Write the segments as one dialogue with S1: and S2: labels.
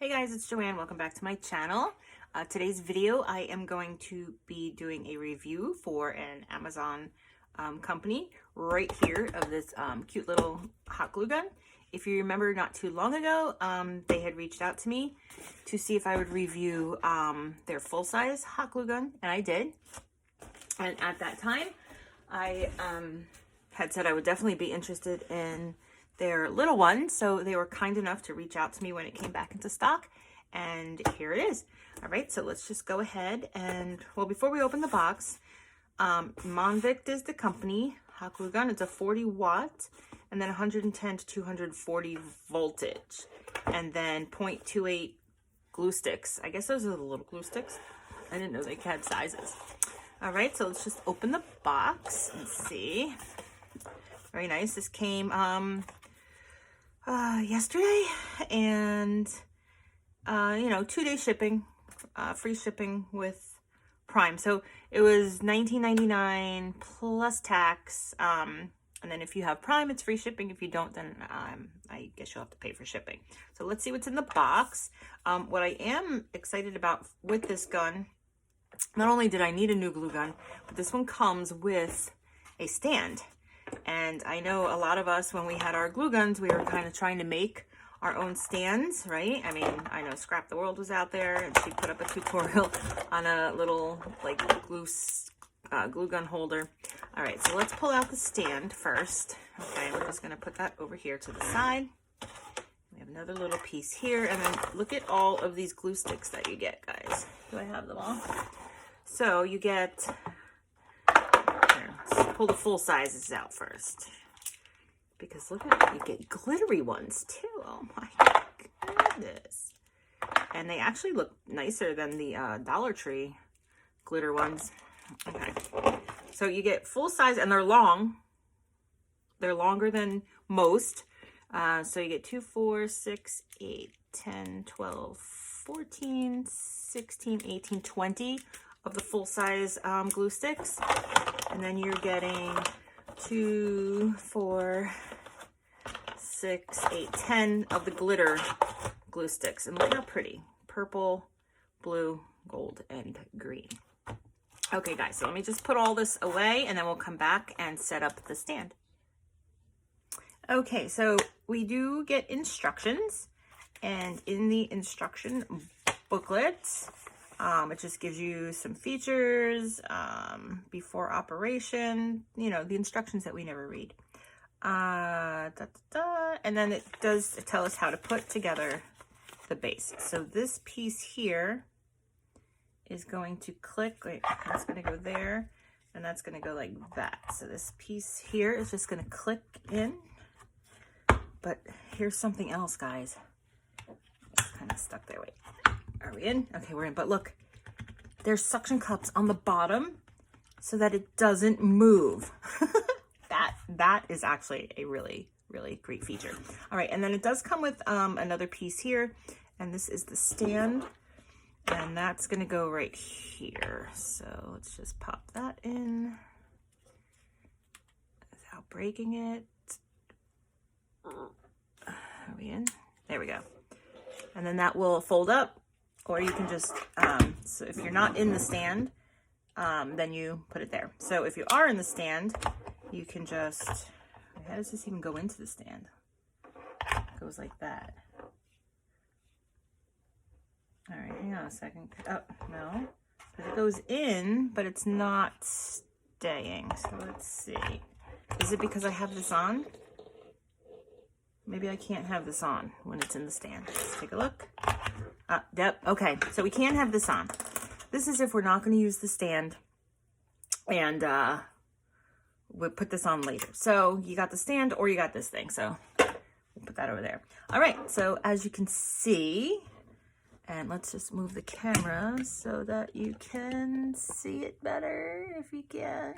S1: Hey guys, it's Joanne. Welcome back to my channel. Today's video, I am going to be doing a review for an Amazon company right here of this cute little hot glue gun. If you remember, not too long ago, they had reached out to me to see if I would review their full-size hot glue gun, and I did. And at that time, I had said I would definitely be interested in their little one, so they were kind enough to reach out to me when it came back into stock, and here it is. All right, so let's just go ahead and, well, before we open the box, Montvict is the company, hot glue gun. It's a 40 watt and then 110 to 240 voltage, and then 0.28 glue sticks. I guess those are the little glue sticks. I didn't know they had sizes. All right, so let's just open the box and see. Very nice. This came yesterday, and you know, 2-day shipping, free shipping with Prime. So it was $19.99 plus tax, and then if you have Prime, it's free shipping. If you don't, then I guess you'll have to pay for shipping. So let's see what's in the box. What I am excited about with this gun, not only did I need a new glue gun, but this one comes with a stand. And I know a lot of us, when we had our glue guns, we were kind of trying to make our own stands, right? I mean, I know Scrap the World was out there, and she put up a tutorial on a little like glue gun holder. All right, so let's pull out the stand first. Okay, we're just gonna put that over here to the side. We have another little piece here, and then look at all of these glue sticks that you get, guys. Do I have them all? So you get, let's pull the full sizes out first, because look at, you get glittery ones too. Oh my goodness. And they actually look nicer than the Dollar Tree glitter ones. Okay, so you get full size, and they're long. They're longer than most. So you get 2, 4, 6, 8, 10, 12, 14, 16, 18, 20 of the full size glue sticks. And then you're getting 2, 4, 6, 8, 10 of the glitter glue sticks. And look how pretty. Purple, blue, gold, and green. Okay, guys, so let me just put all this away, and then we'll come back and set up the stand. Okay, so we do get instructions, and in the instruction booklet, it just gives you some features, before operation, you know, the instructions that we never read. And then it does tell us how to put together the base. So this piece here is going to click, wait, that's going to go there, and that's going to go like that. So this piece here is just going to click in. But here's something else, guys. It's kind of stuck there. Wait, are we in? Okay, we're in. But look, there's suction cups on the bottom so that it doesn't move. that is actually a really, really great feature. All right, and then it does come with another piece here, and this is the stand, and that's gonna go right here. So let's just pop that in without breaking it. Are we in? There we go. And then that will fold up, or you can just, so if you're not in the stand, then you put it there. So if you are in the stand, you can just, how does this even go into the stand? It goes like that. All right, hang on a second. Oh, no. It goes in, but it's not staying. So let's see. Is it because I have this on? Maybe I can't have this on when it's in the stand. Let's take a look. Yep, okay, so we can't have this on. This is if we're not going to use the stand, and we'll put this on later. So you got the stand, or you got this thing, so we'll put that over there. All right, so as you can see, and let's just move the camera so that you can see it better, if you can.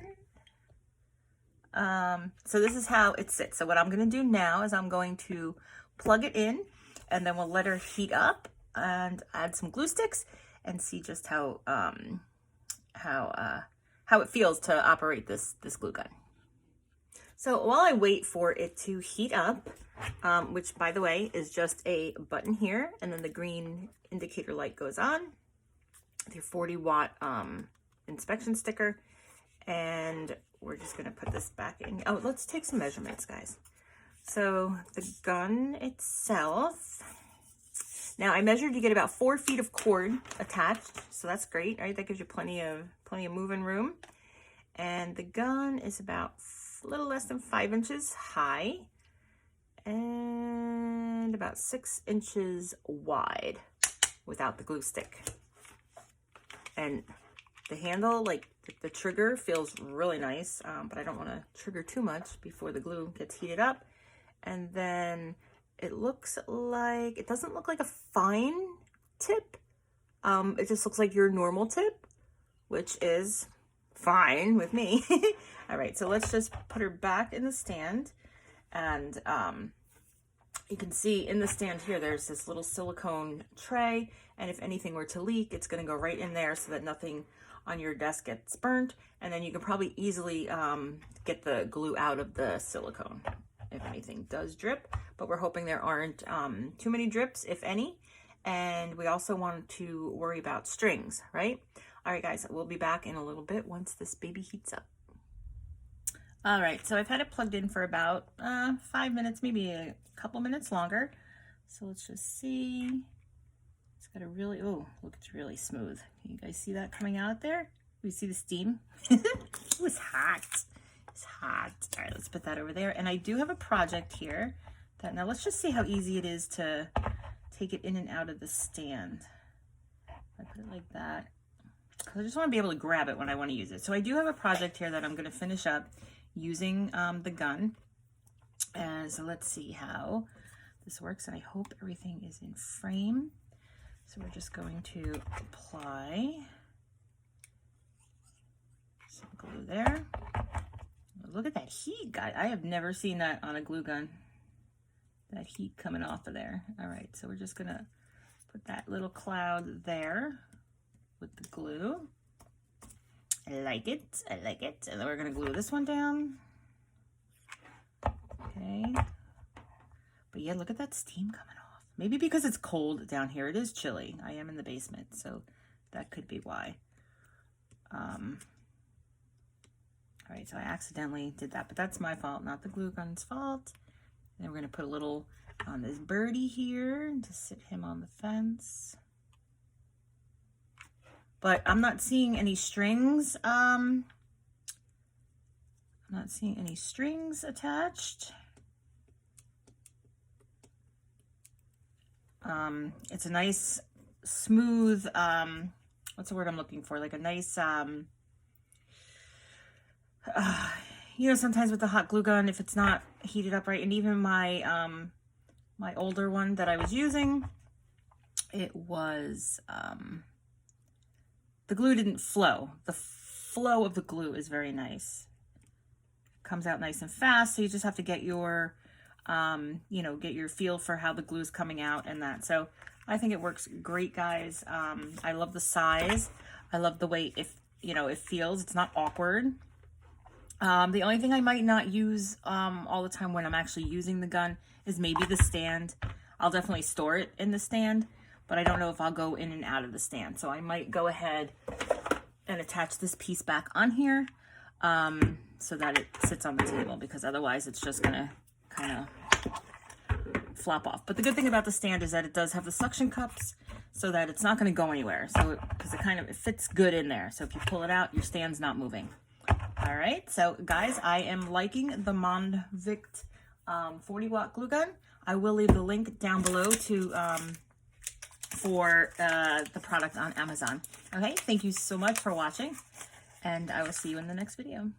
S1: So this is how it sits. So what I'm going to do now is I'm going to plug it in, and then we'll let her heat up and add some glue sticks and see just how it feels to operate this glue gun. So while I wait for it to heat up, which by the way is just a button here, and then the green indicator light goes on, your 40-watt inspection sticker, and we're just gonna put this back in. Oh, let's take some measurements, guys. So the gun itself, now I measured to get about 4 feet of cord attached, so that's great, right? That gives you plenty of moving room. And the gun is about a little less than 5 inches high and about 6 inches wide without the glue stick. And the handle, like the trigger, feels really nice, but I don't want to trigger too much before the glue gets heated up. And then it looks like, it doesn't look like a fine tip. It just looks like your normal tip, which is fine with me. All right, so let's just put her back in the stand. And you can see in the stand here, there's this little silicone tray. And if anything were to leak, it's gonna go right in there so that nothing on your desk gets burnt. And then you can probably easily get the glue out of the silicone if anything does drip. But we're hoping there aren't too many drips, if any. And we also want to worry about strings, right? All right, guys, we'll be back in a little bit once this baby heats up. All right, so I've had it plugged in for about 5 minutes, maybe a couple minutes longer. So let's just see. It's got a really, oh, look, it's really smooth. Can you guys see that coming out there? You see the steam? It was hot. It's hot. All right, let's put that over there. And I do have a project here that, now let's just see how easy it is to take it in and out of the stand. I put it like that, because I just want to be able to grab it when I want to use it. So I do have a project here that I'm going to finish up using the gun. And so let's see how this works. And I hope everything is in frame. So we're just going to apply some glue there. Look at that heat, guys. I have never seen that on a glue gun. That heat coming off of there. All right, so we're just gonna put that little cloud there with the glue. I like it, I like it. And then we're gonna glue this one down. Okay. But yeah, look at that steam coming off. Maybe because it's cold down here. It is chilly. I am in the basement, so that could be why. All right, so I accidentally did that, but that's my fault, not the glue gun's fault. Then we're gonna put a little on this birdie here to sit him on the fence. But I'm not seeing any strings. I'm not seeing any strings attached. It's a nice, smooth, what's the word I'm looking for? Like a nice, you know, sometimes with the hot glue gun, if it's not heated up right, and even my my older one that I was using, it was the glue didn't flow. The flow of the glue is very nice. Comes out nice and fast, so you just have to get your you know, get your feel for how the glue is coming out and that. So I think it works great, guys. I love the size. I love the way it feels. It's not awkward. The only thing I might not use all the time when I'm actually using the gun is maybe the stand. I'll definitely store it in the stand, but I don't know if I'll go in and out of the stand. So I might go ahead and attach this piece back on here so that it sits on the table, because otherwise it's just gonna kind of flop off. But the good thing about the stand is that it does have the suction cups so that it's not gonna go anywhere. So because it fits good in there. So if you pull it out, your stand's not moving. All right, so guys, I am liking the Montvict 40-watt glue gun. I will leave the link down below to for the product on Amazon. Okay, thank you so much for watching, and I will see you in the next video.